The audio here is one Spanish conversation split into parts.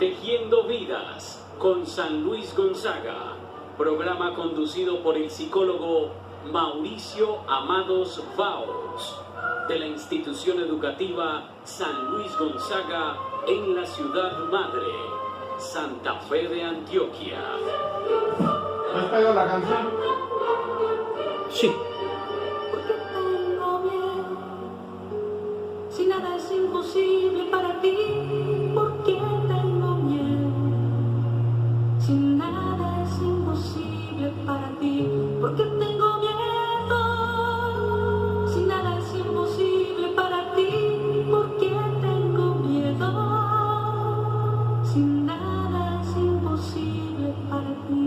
Tejiendo Vidas con San Luis Gonzaga, programa conducido por el psicólogo Mauricio Amados Baos, de la institución educativa San Luis Gonzaga en la ciudad madre, Santa Fe de Antioquia. ¿Has pegado la canción? Sí. Porque tengo miedo, si nada es imposible para ti. Porque tengo miedo, si nada es imposible para ti. Porque tengo miedo, si nada es imposible para ti. Porque tengo miedo, si nada es imposible para ti.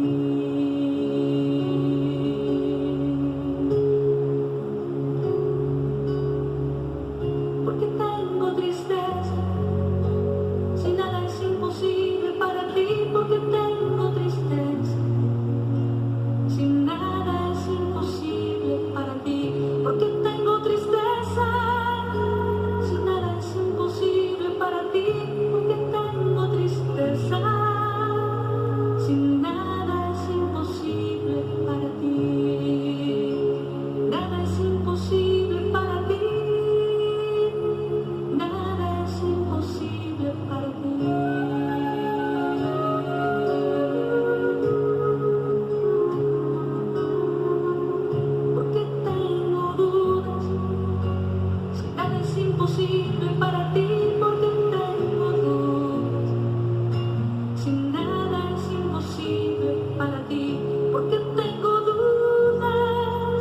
Porque tengo tristeza, si nada es imposible para ti. Porque tengo tristeza, si nada es imposible para ti. Porque tengo tristeza, si nada es imposible para ti. Porque tengo tristeza, si nada es imposible para ti. Nada es imposible para ti. Nada es imposible para ti. Porque tengo dudas, si nada es imposible para ti. Porque tengo dudas, si nada es imposible para ti. Porque tengo dudas,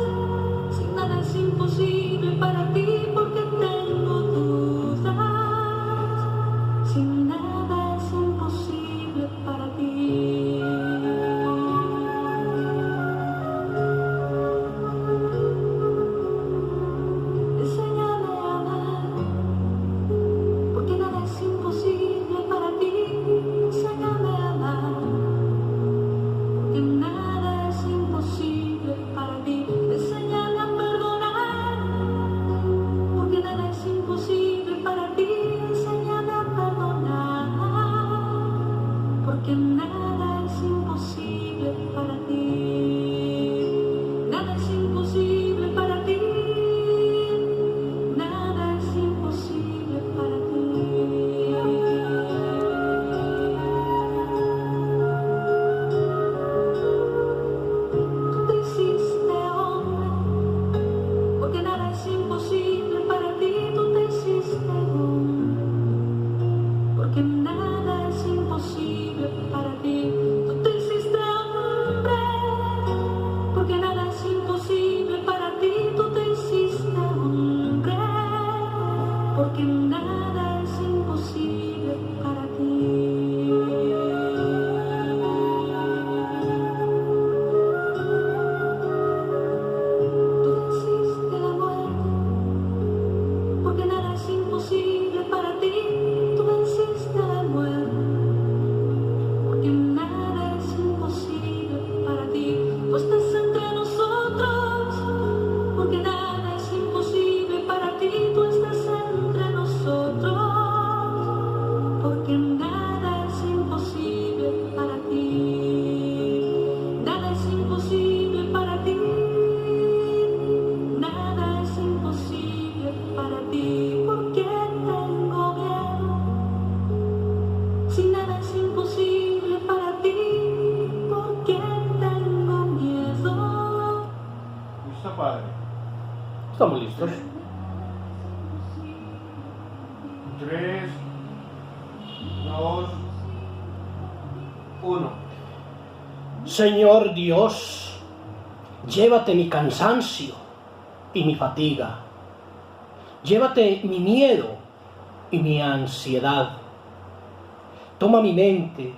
si nada es imposible para ti. Porque tengo dudas, si nada es imposible para ti. Enséñame a amar, porque nada es imposible para ti. Enséñame a amar, porque nada es imposible para ti. Enséñame a perdonar, porque nada es imposible para ti. Enséñame a perdonar, porque nada es imposible para ti. Nada es imposible para ti. Nada es imposible para ti. Tú te hiciste hombre, porque nada es imposible para ti. Tú te hiciste hombre, porque nada es imposible para ti. Tú te hiciste hombre, porque nada es imposible para ti. Tú te hiciste hombre, porque nada es imposible para ti. Tú venciste la muerte, porque nada es imposible para ti. Tú venciste la muerte, porque nada es imposible para ti. Tú estás entre nosotros, porque nada es imposible para ti. Tú estás entre nosotros, porque nada es imposible para ti. Nada es imposible para ti. Nada es imposible para ti. Porque tengo miedo, si nada es imposible para ti. Porque tengo miedo. ¿Listo, padre? Estamos listos. 3, 2, 1. Señor Dios, llévate mi cansancio y mi fatiga. Llévate mi miedo y mi ansiedad. Toma mi mente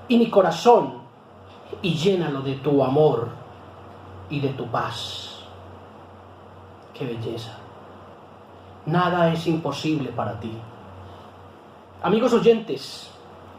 y mi corazón y llénalo de tu amor y de tu paz. ¡Qué belleza! Nada es imposible para ti. Amigos oyentes,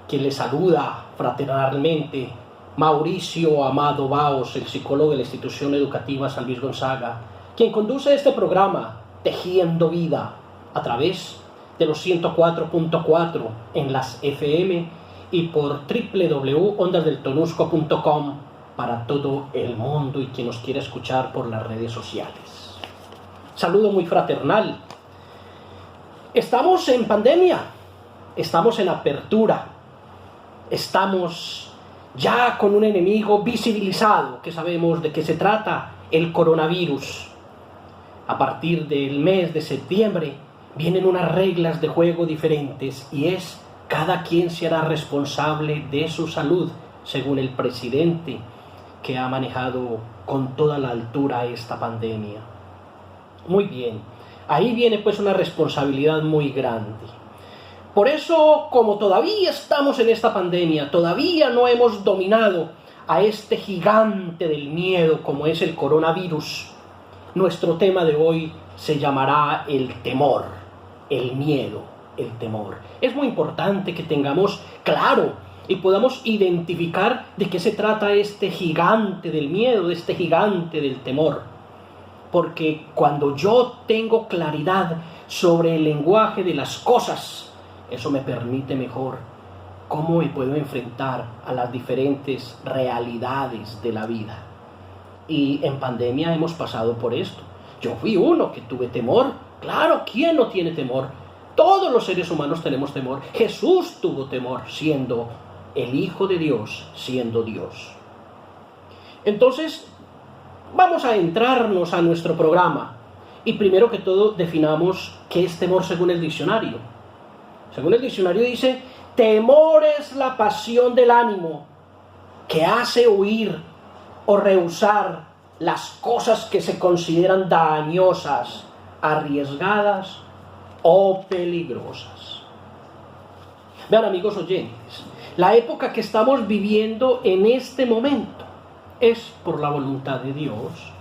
quien les saluda fraternalmente, Mauricio Amado Baos, el psicólogo de la institución educativa San Luis Gonzaga, quien conduce este programa Tejiendo Vida a través de los 104.4 en las FM y por www.ondasdeltonusco.com para todo el mundo y quien nos quiera escuchar por las redes sociales. Saludo muy fraternal. Estamos en pandemia, estamos en apertura, estamos ya con un enemigo visibilizado que sabemos de qué se trata, el coronavirus. A partir del mes de septiembre vienen unas reglas de juego diferentes y es cada quien se hará responsable de su salud, según el presidente que ha manejado con toda la altura esta pandemia. Muy bien, ahí viene pues una responsabilidad muy grande. Por eso, como todavía estamos en esta pandemia, todavía no hemos dominado a este gigante del miedo como es el coronavirus, nuestro tema de hoy se llamará el temor, el miedo, el temor. Es muy importante que tengamos claro y podamos identificar de qué se trata este gigante del miedo, de este gigante del temor. Porque cuando yo tengo claridad sobre el lenguaje de las cosas, eso me permite mejor cómo me puedo enfrentar a las diferentes realidades de la vida. Y en pandemia hemos pasado por esto. Yo fui uno que tuve temor. Claro, ¿quién no tiene temor? Todos los seres humanos tenemos temor. Jesús tuvo temor siendo el Hijo de Dios, siendo Dios. Entonces, vamos a entrarnos a nuestro programa. Y primero que todo, definamos qué es temor según el diccionario. Según el diccionario dice, temor es la pasión del ánimo que hace huir o rehusar las cosas que se consideran dañosas, arriesgadas o peligrosas. Vean, amigos oyentes, la época que estamos viviendo en este momento es por la voluntad de Dios.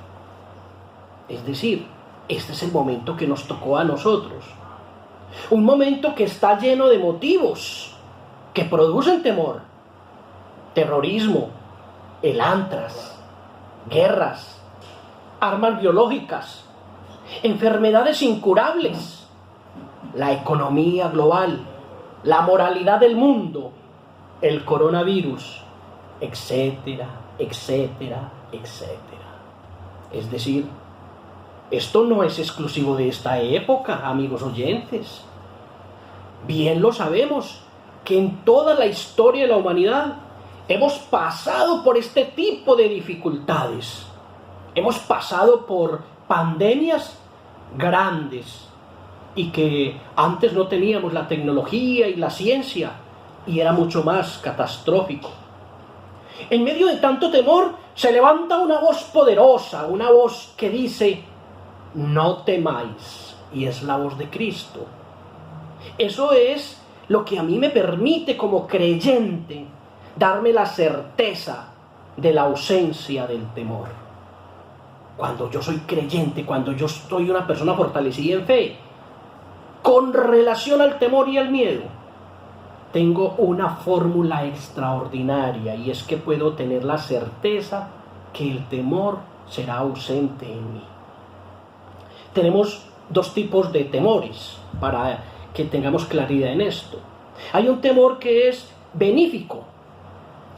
Es decir, este es el momento que nos tocó a nosotros. Un momento que está lleno de motivos que producen temor. Terrorismo, el antras, guerras, armas biológicas, enfermedades incurables, la economía global, la moralidad del mundo, el coronavirus, etcétera, etcétera, etcétera. Es decir, esto no es exclusivo de esta época, amigos oyentes. Bien lo sabemos, que en toda la historia de la humanidad hemos pasado por este tipo de dificultades. Hemos pasado por pandemias grandes y que antes no teníamos la tecnología y la ciencia y era mucho más catastrófico. En medio de tanto temor se levanta una voz poderosa, una voz que dice: no temáis, y es la voz de Cristo. Eso es lo que a mí me permite como creyente darme la certeza de la ausencia del temor. Cuando yo soy creyente, cuando yo soy una persona fortalecida en fe, con relación al temor y al miedo, tengo una fórmula extraordinaria, y es que puedo tener la certeza que el temor será ausente en mí. Tenemos dos tipos de temores para que tengamos claridad en esto. Hay un temor que es benéfico.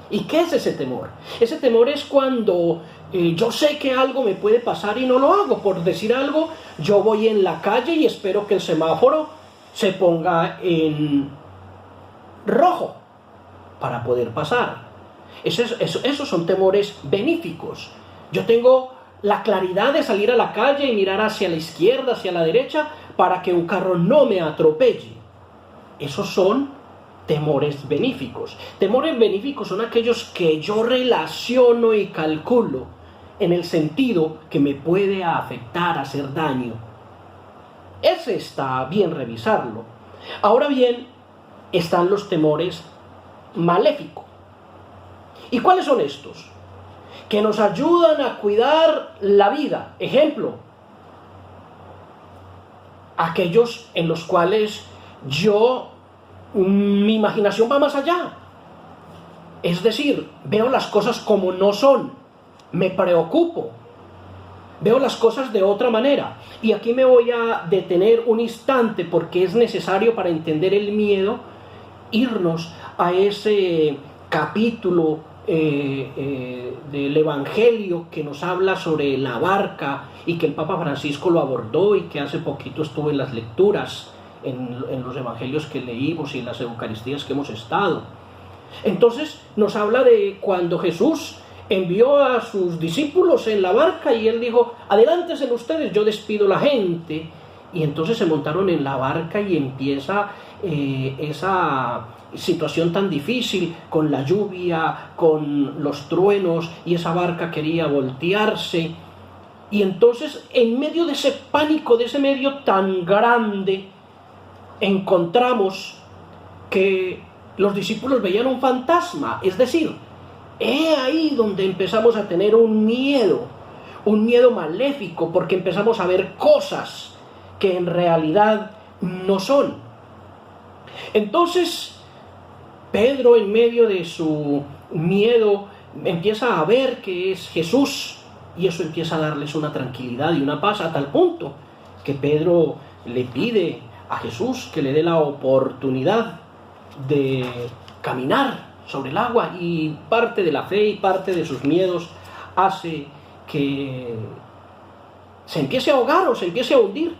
¿Y qué es ese temor? Ese temor es cuando yo sé que algo me puede pasar y no lo hago. Por decir algo, yo voy en la calle y espero que el semáforo se ponga en rojo para poder pasar. Esos son temores benéficos. Yo tengo la claridad de salir a la calle y mirar hacia la izquierda, hacia la derecha, para que un carro no me atropelle. Esos son temores benéficos. Temores benéficos son aquellos que yo relaciono y calculo en el sentido que me puede afectar, hacer daño. Ese está bien revisarlo. Ahora bien, están los temores maléficos. ¿Y cuáles son estos? Que nos ayudan a cuidar la vida. Ejemplo, aquellos en los cuales mi imaginación va más allá. Es decir, veo las cosas como no son, me preocupo, veo las cosas de otra manera. Y aquí me voy a detener un instante porque es necesario para entender el miedo irnos a ese capítulo del Evangelio que nos habla sobre la barca y que el Papa Francisco lo abordó y que hace poquito estuvo en las lecturas, en los evangelios que leímos y en las eucaristías que hemos estado. Entonces nos habla de cuando Jesús envió a sus discípulos en la barca y él dijo: adelántense ustedes, yo despido la gente. Y entonces se montaron en la barca y empieza esa situación tan difícil, con la lluvia, con los truenos, y esa barca quería voltearse. Y entonces, en medio de ese pánico, de ese medio tan grande, encontramos que los discípulos veían un fantasma. Es decir, es ahí donde empezamos a tener un miedo maléfico, porque empezamos a ver cosas que en realidad no son. Entonces Pedro, en medio de su miedo, empieza a ver que es Jesús, y eso empieza a darles una tranquilidad y una paz, a tal punto que Pedro le pide a Jesús que le dé la oportunidad de caminar sobre el agua, y parte de la fe y parte de sus miedos hace que se empiece a ahogar o se empiece a hundir.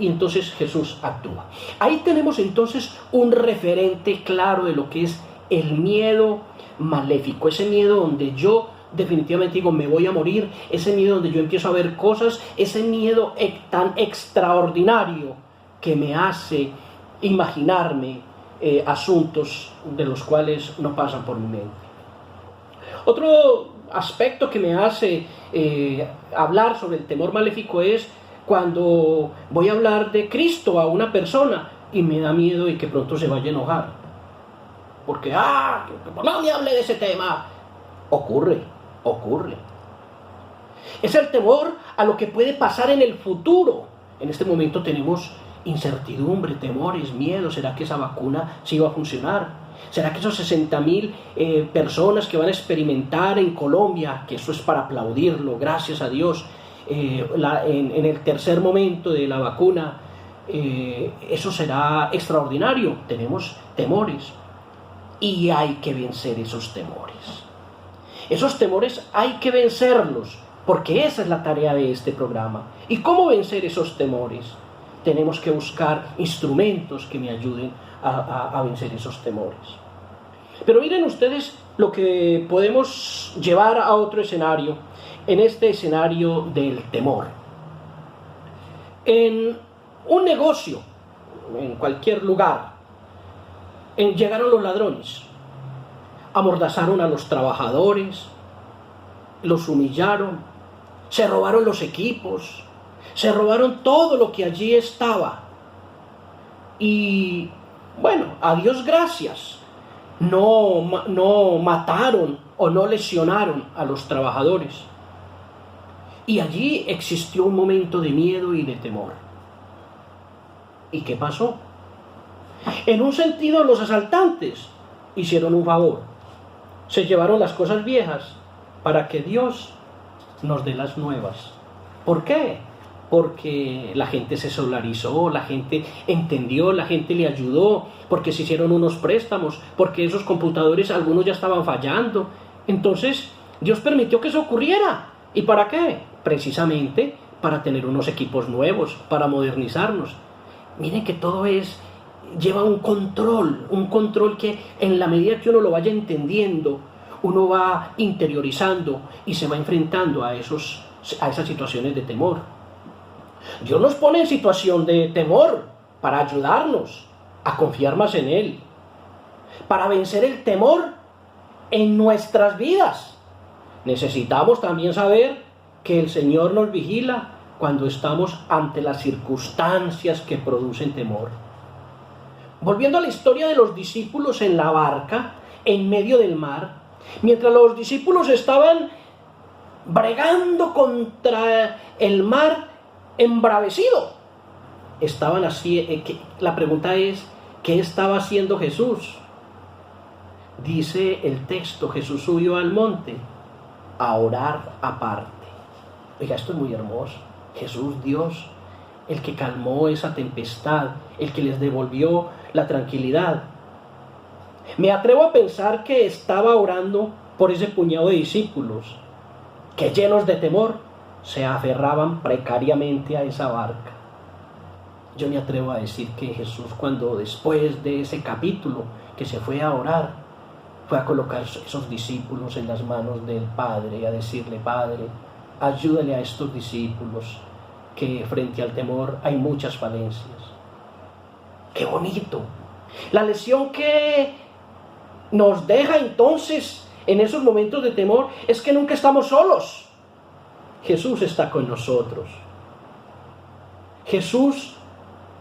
Y entonces Jesús actúa. Ahí tenemos entonces un referente claro de lo que es el miedo maléfico, ese miedo donde yo definitivamente digo me voy a morir, ese miedo donde yo empiezo a ver cosas, ese miedo tan extraordinario que me hace imaginarme asuntos de los cuales no pasan por mi mente. Otro aspecto que me hace hablar sobre el temor maléfico es cuando voy a hablar de Cristo a una persona y me da miedo y que pronto se vaya a enojar. Porque, no me hable de ese tema. Ocurre. Es el temor a lo que puede pasar en el futuro. En este momento tenemos incertidumbre, temores, miedo. ¿Será que esa vacuna sí va a funcionar? ¿Será que esos 60.000 personas que van a experimentar en Colombia, que eso es para aplaudirlo, gracias a Dios, en el tercer momento de la vacuna, eso será extraordinario? Tenemos temores y hay que vencer esos temores. Esos temores hay que vencerlos, porque esa es la tarea de este programa. ¿Y cómo vencer esos temores? Tenemos que buscar instrumentos que me ayuden a vencer esos temores. Pero miren ustedes lo que podemos llevar a otro escenario, en este escenario del temor. En un negocio, en cualquier lugar, llegaron los ladrones, amordazaron a los trabajadores, los humillaron, se robaron los equipos, se robaron todo lo que allí estaba. Y bueno, a Dios gracias, no mataron o no lesionaron a los trabajadores. Y allí existió un momento de miedo y de temor. ¿Y qué pasó? En un sentido, los asaltantes hicieron un favor. Se llevaron las cosas viejas para que Dios nos dé las nuevas. ¿Por qué? Porque la gente se solidarizó, la gente entendió, la gente le ayudó, porque se hicieron unos préstamos, porque esos computadores algunos ya estaban fallando. Entonces Dios permitió que eso ocurriera. ¿Y para qué? Precisamente para tener unos equipos nuevos, para modernizarnos. Miren que todo lleva un control que en la medida que uno lo vaya entendiendo, uno va interiorizando y se va enfrentando a esas situaciones de temor. Dios nos pone en situación de temor para ayudarnos a confiar más en Él, para vencer el temor en nuestras vidas. Necesitamos también saber que el Señor nos vigila cuando estamos ante las circunstancias que producen temor. Volviendo a la historia de los discípulos en la barca, en medio del mar, mientras los discípulos estaban bregando contra el mar embravecido, la pregunta es, ¿qué estaba haciendo Jesús? Dice el texto, Jesús subió al monte a orar aparte. Oiga, esto es muy hermoso. Jesús, Dios, el que calmó esa tempestad, el que les devolvió la tranquilidad. Me atrevo a pensar que estaba orando por ese puñado de discípulos que, llenos de temor, se aferraban precariamente a esa barca. Yo me atrevo a decir que Jesús, cuando después de ese capítulo que se fue a orar, fue a colocar esos discípulos en las manos del Padre y a decirle: Padre, ayúdale a estos discípulos, que frente al temor hay muchas falencias. ¡Qué bonito! La lección que nos deja entonces en esos momentos de temor es que nunca estamos solos. Jesús está con nosotros. Jesús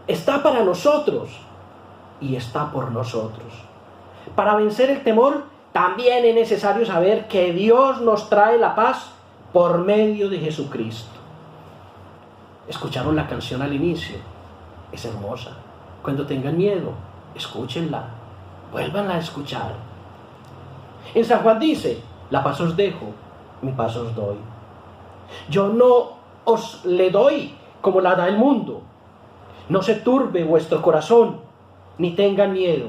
está para nosotros y está por nosotros. Para vencer el temor también es necesario saber que Dios nos trae la paz por medio de Jesucristo. ¿Escucharon la canción al inicio? Es hermosa. Cuando tengan miedo, escúchenla, vuélvanla a escuchar. En San Juan dice: la paz os dejo, mi paz os doy. Yo no os le doy como la da el mundo. No se turbe vuestro corazón, ni tengan miedo.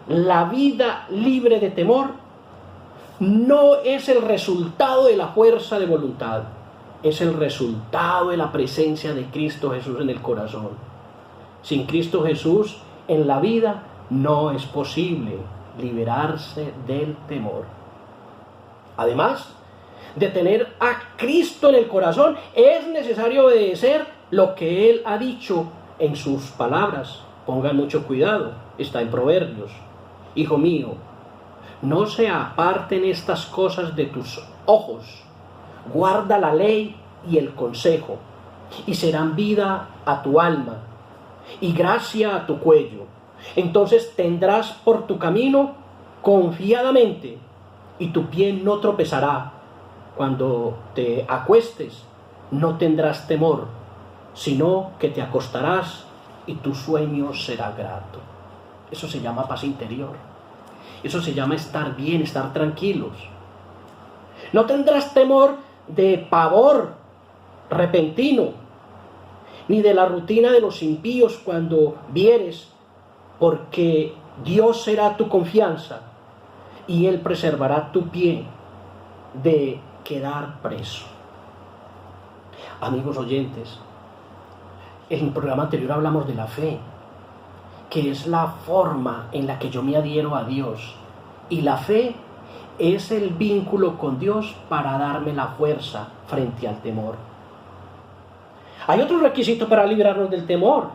La vida libre de temor no es el resultado de la fuerza de voluntad, es el resultado de la presencia de Cristo Jesús en el corazón. Sin Cristo Jesús en la vida no es posible liberarse del temor. Además de tener a Cristo en el corazón, es necesario obedecer lo que Él ha dicho en sus palabras. Pongan mucho cuidado, está en Proverbios: hijo mío, no se aparten estas cosas de tus ojos, guarda la ley y el consejo, y serán vida a tu alma y gracia a tu cuello. Entonces tendrás por tu camino confiadamente, y tu pie no tropezará. Cuando te acuestes, no tendrás temor, sino que te acostarás y tu sueño será grato. Eso se llama paz interior. Eso se llama estar bien, estar tranquilos. No tendrás temor de pavor repentino, ni de la rutina de los impíos cuando vieres, porque Dios será tu confianza y Él preservará tu pie de quedar preso. Amigos oyentes, en el programa anterior hablamos de la fe, que es la forma en la que yo me adhiero a Dios, y la fe es el vínculo con Dios para darme la fuerza frente al temor. Hay otro requisito para librarnos del temor: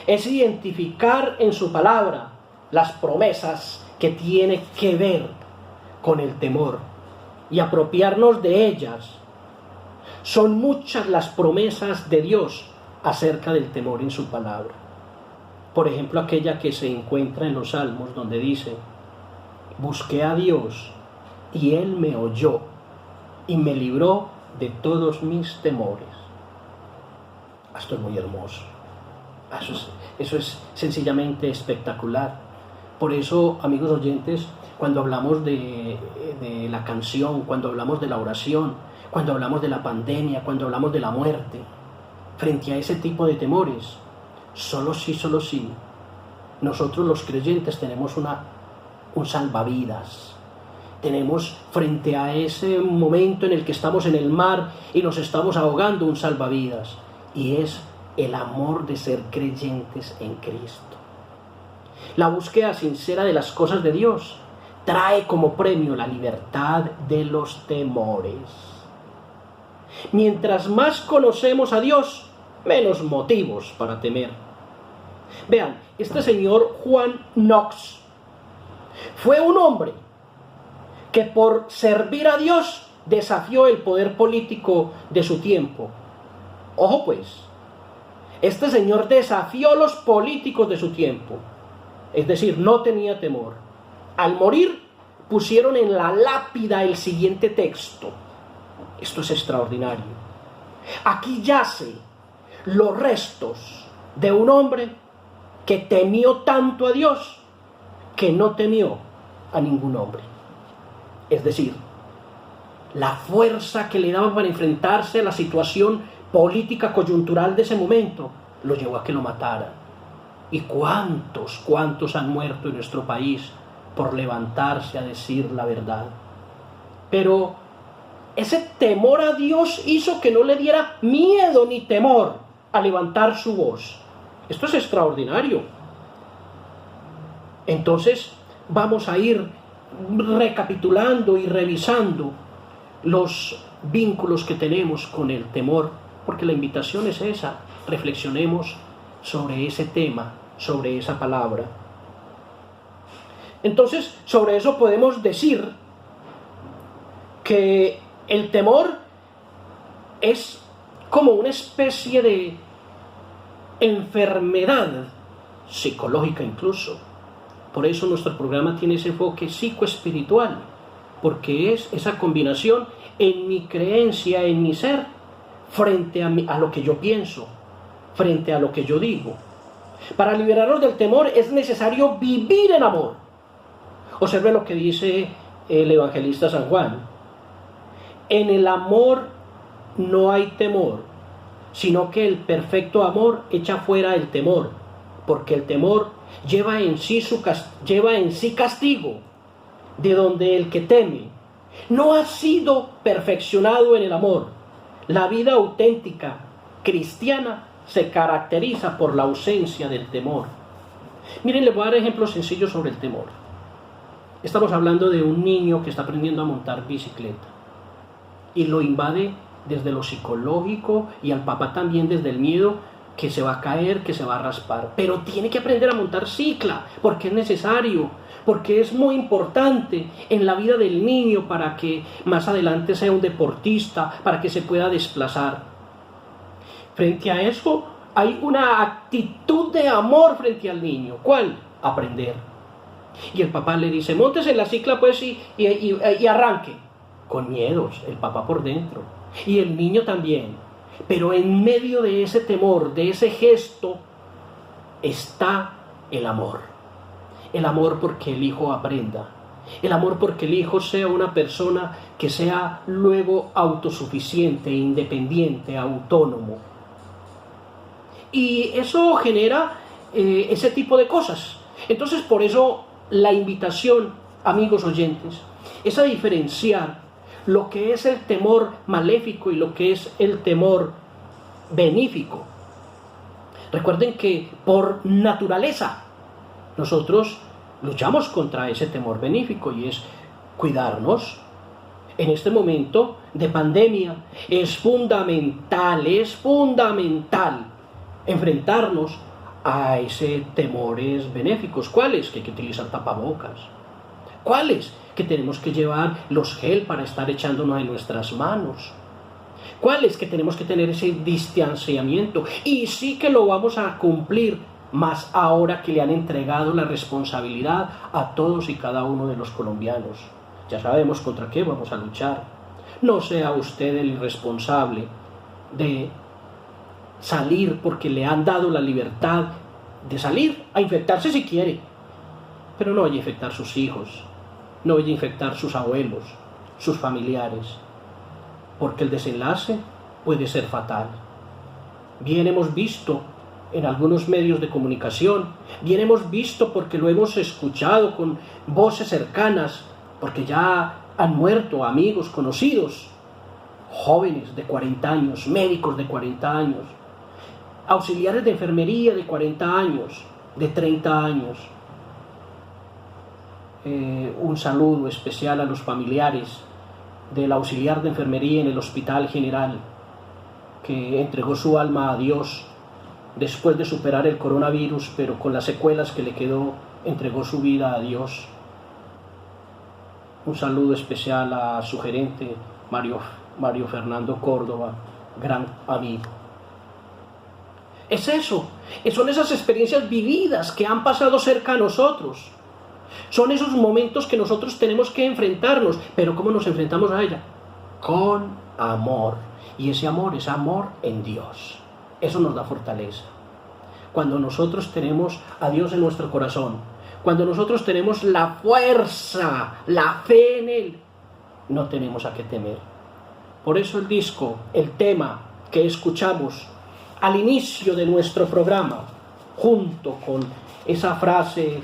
es identificar en su palabra las promesas que tienen que ver con el temor y apropiarnos de ellas. Son muchas las promesas de Dios acerca del temor en su palabra. Por ejemplo, aquella que se encuentra en los Salmos, donde dice: busqué a Dios y Él me oyó y me libró de todos mis temores. Esto es muy hermoso. Eso es sencillamente espectacular. Por eso, amigos oyentes, cuando hablamos de la canción, cuando hablamos de la oración, cuando hablamos de la pandemia, cuando hablamos de la muerte, frente a ese tipo de temores, solo sí, nosotros los creyentes tenemos un salvavidas. Tenemos frente a ese momento en el que estamos en el mar y nos estamos ahogando, un salvavidas, y es el amor de ser creyentes en Cristo. La búsqueda sincera de las cosas de Dios trae como premio la libertad de los temores. Mientras más conocemos a Dios, menos motivos para temer. Vean, este señor Juan Knox fue un hombre que por servir a Dios desafió el poder político de su tiempo. Ojo pues, este señor desafió a los políticos de su tiempo, es decir, no tenía temor. Al morir pusieron en la lápida el siguiente texto. Esto es extraordinario: aquí yace los restos de un hombre que temió tanto a Dios que no temió a ningún hombre. Es decir, la fuerza que le daba para enfrentarse a la situación política coyuntural de ese momento lo llevó a que lo mataran. ¿Y cuántos han muerto en nuestro país por levantarse a decir la verdad? Pero ese temor a Dios hizo que no le diera miedo ni temor a levantar su voz. Esto es extraordinario. Entonces vamos a ir recapitulando y revisando los vínculos que tenemos con el temor, porque la invitación es esa: reflexionemos sobre ese tema, sobre esa palabra. Entonces, sobre eso podemos decir que el temor es como una especie de enfermedad psicológica incluso. Por eso nuestro programa tiene ese enfoque psicoespiritual, porque es esa combinación en mi creencia, en mi ser, frente a lo que yo pienso, frente a lo que yo digo. Para liberarnos del temor es necesario vivir en amor. Observe lo que dice el evangelista San Juan: en el amor no hay temor, sino que el perfecto amor echa fuera el temor, porque el temor lleva en sí castigo, de donde el que teme no ha sido perfeccionado en el amor. La vida auténtica cristiana se caracteriza por la ausencia del temor. Miren, les voy a dar ejemplos sencillos sobre el temor. Estamos hablando de un niño que está aprendiendo a montar bicicleta y lo invade desde lo psicológico, y al papá también desde el miedo que se va a caer, que se va a raspar. Pero tiene que aprender a montar cicla, porque es necesario, porque es muy importante en la vida del niño para que más adelante sea un deportista, para que se pueda desplazar. Frente a eso hay una actitud de amor frente al niño. ¿Cuál? Aprender. Y el papá le dice: móntese en la cicla pues y arranque. Con miedos, el papá por dentro. Y el niño también. Pero en medio de ese temor, de ese gesto, está el amor. El amor porque el hijo aprenda. El amor porque el hijo sea una persona que sea luego autosuficiente, independiente, autónomo. Y eso genera ese tipo de cosas. Entonces, por eso la invitación, amigos oyentes, es a diferenciar lo que es el temor maléfico y lo que es el temor benéfico. Recuerden que por naturaleza nosotros luchamos contra ese temor benéfico, y es cuidarnos. En este momento de pandemia es fundamental enfrentarnos a ese temores benéficos. ¿Cuáles? Que hay que utilizar tapabocas. ¿Cuáles? Que tenemos que llevar los gel para estar echándonos en nuestras manos. ¿Cuáles? Que tenemos que tener ese distanciamiento. Y sí que lo vamos a cumplir, más ahora que le han entregado la responsabilidad a todos y cada uno de los colombianos. Ya sabemos contra qué vamos a luchar. No sea usted el irresponsable de salir porque le han dado la libertad de salir a infectarse si quiere, pero no vaya a infectar sus hijos, no vaya a infectar sus abuelos, sus familiares, porque el desenlace puede ser fatal. Bien hemos visto en algunos medios de comunicación, bien hemos visto porque lo hemos escuchado con voces cercanas, porque ya han muerto amigos, conocidos, jóvenes de 40 años, médicos de 40 años, auxiliares de enfermería de 40 años, de 30 años. Un saludo especial a los familiares del auxiliar de enfermería en el Hospital General, que entregó su alma a Dios después de superar el coronavirus, pero con las secuelas que le quedó, entregó su vida a Dios. Un saludo especial a su gerente, Mario Fernando Córdoba, gran amigo. Es eso, son esas experiencias vividas que han pasado cerca a nosotros. Son esos momentos que nosotros tenemos que enfrentarnos. Pero ¿cómo nos enfrentamos a ella? Con amor. Y ese amor es amor en Dios. Eso nos da fortaleza. Cuando nosotros tenemos a Dios en nuestro corazón, cuando nosotros tenemos la fuerza, la fe en Él, no tenemos a qué temer. Por eso el disco, el tema que escuchamos al inicio de nuestro programa, junto con esa frase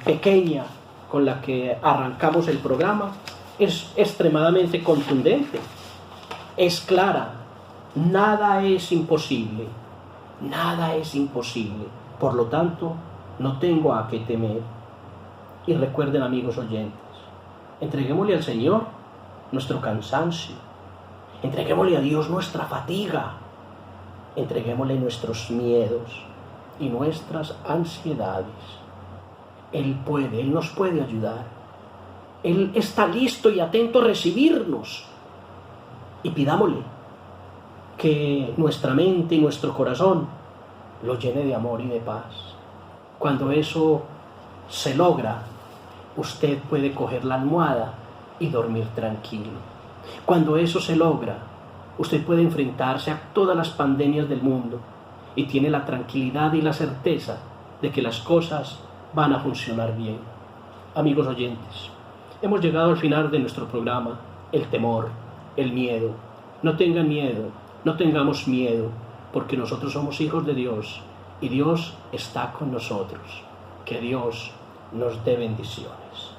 pequeña con la que arrancamos el programa, es extremadamente contundente, es clara. Nada es imposible, nada es imposible. Por lo tanto, no tengo a qué temer. Y recuerden, amigos oyentes, entreguémosle al Señor nuestro cansancio, entreguémosle a Dios nuestra fatiga, entreguémosle nuestros miedos y nuestras ansiedades. Él puede, Él nos puede ayudar. Él está listo y atento a recibirnos. Y pidámosle que nuestra mente y nuestro corazón lo llene de amor y de paz. Cuando eso se logra, usted puede coger la almohada y dormir tranquilo. Cuando eso se logra, usted puede enfrentarse a todas las pandemias del mundo y tiene la tranquilidad y la certeza de que las cosas van a funcionar bien. Amigos oyentes, hemos llegado al final de nuestro programa, el temor, el miedo. No tengan miedo, no tengamos miedo, porque nosotros somos hijos de Dios y Dios está con nosotros. Que Dios nos dé bendiciones.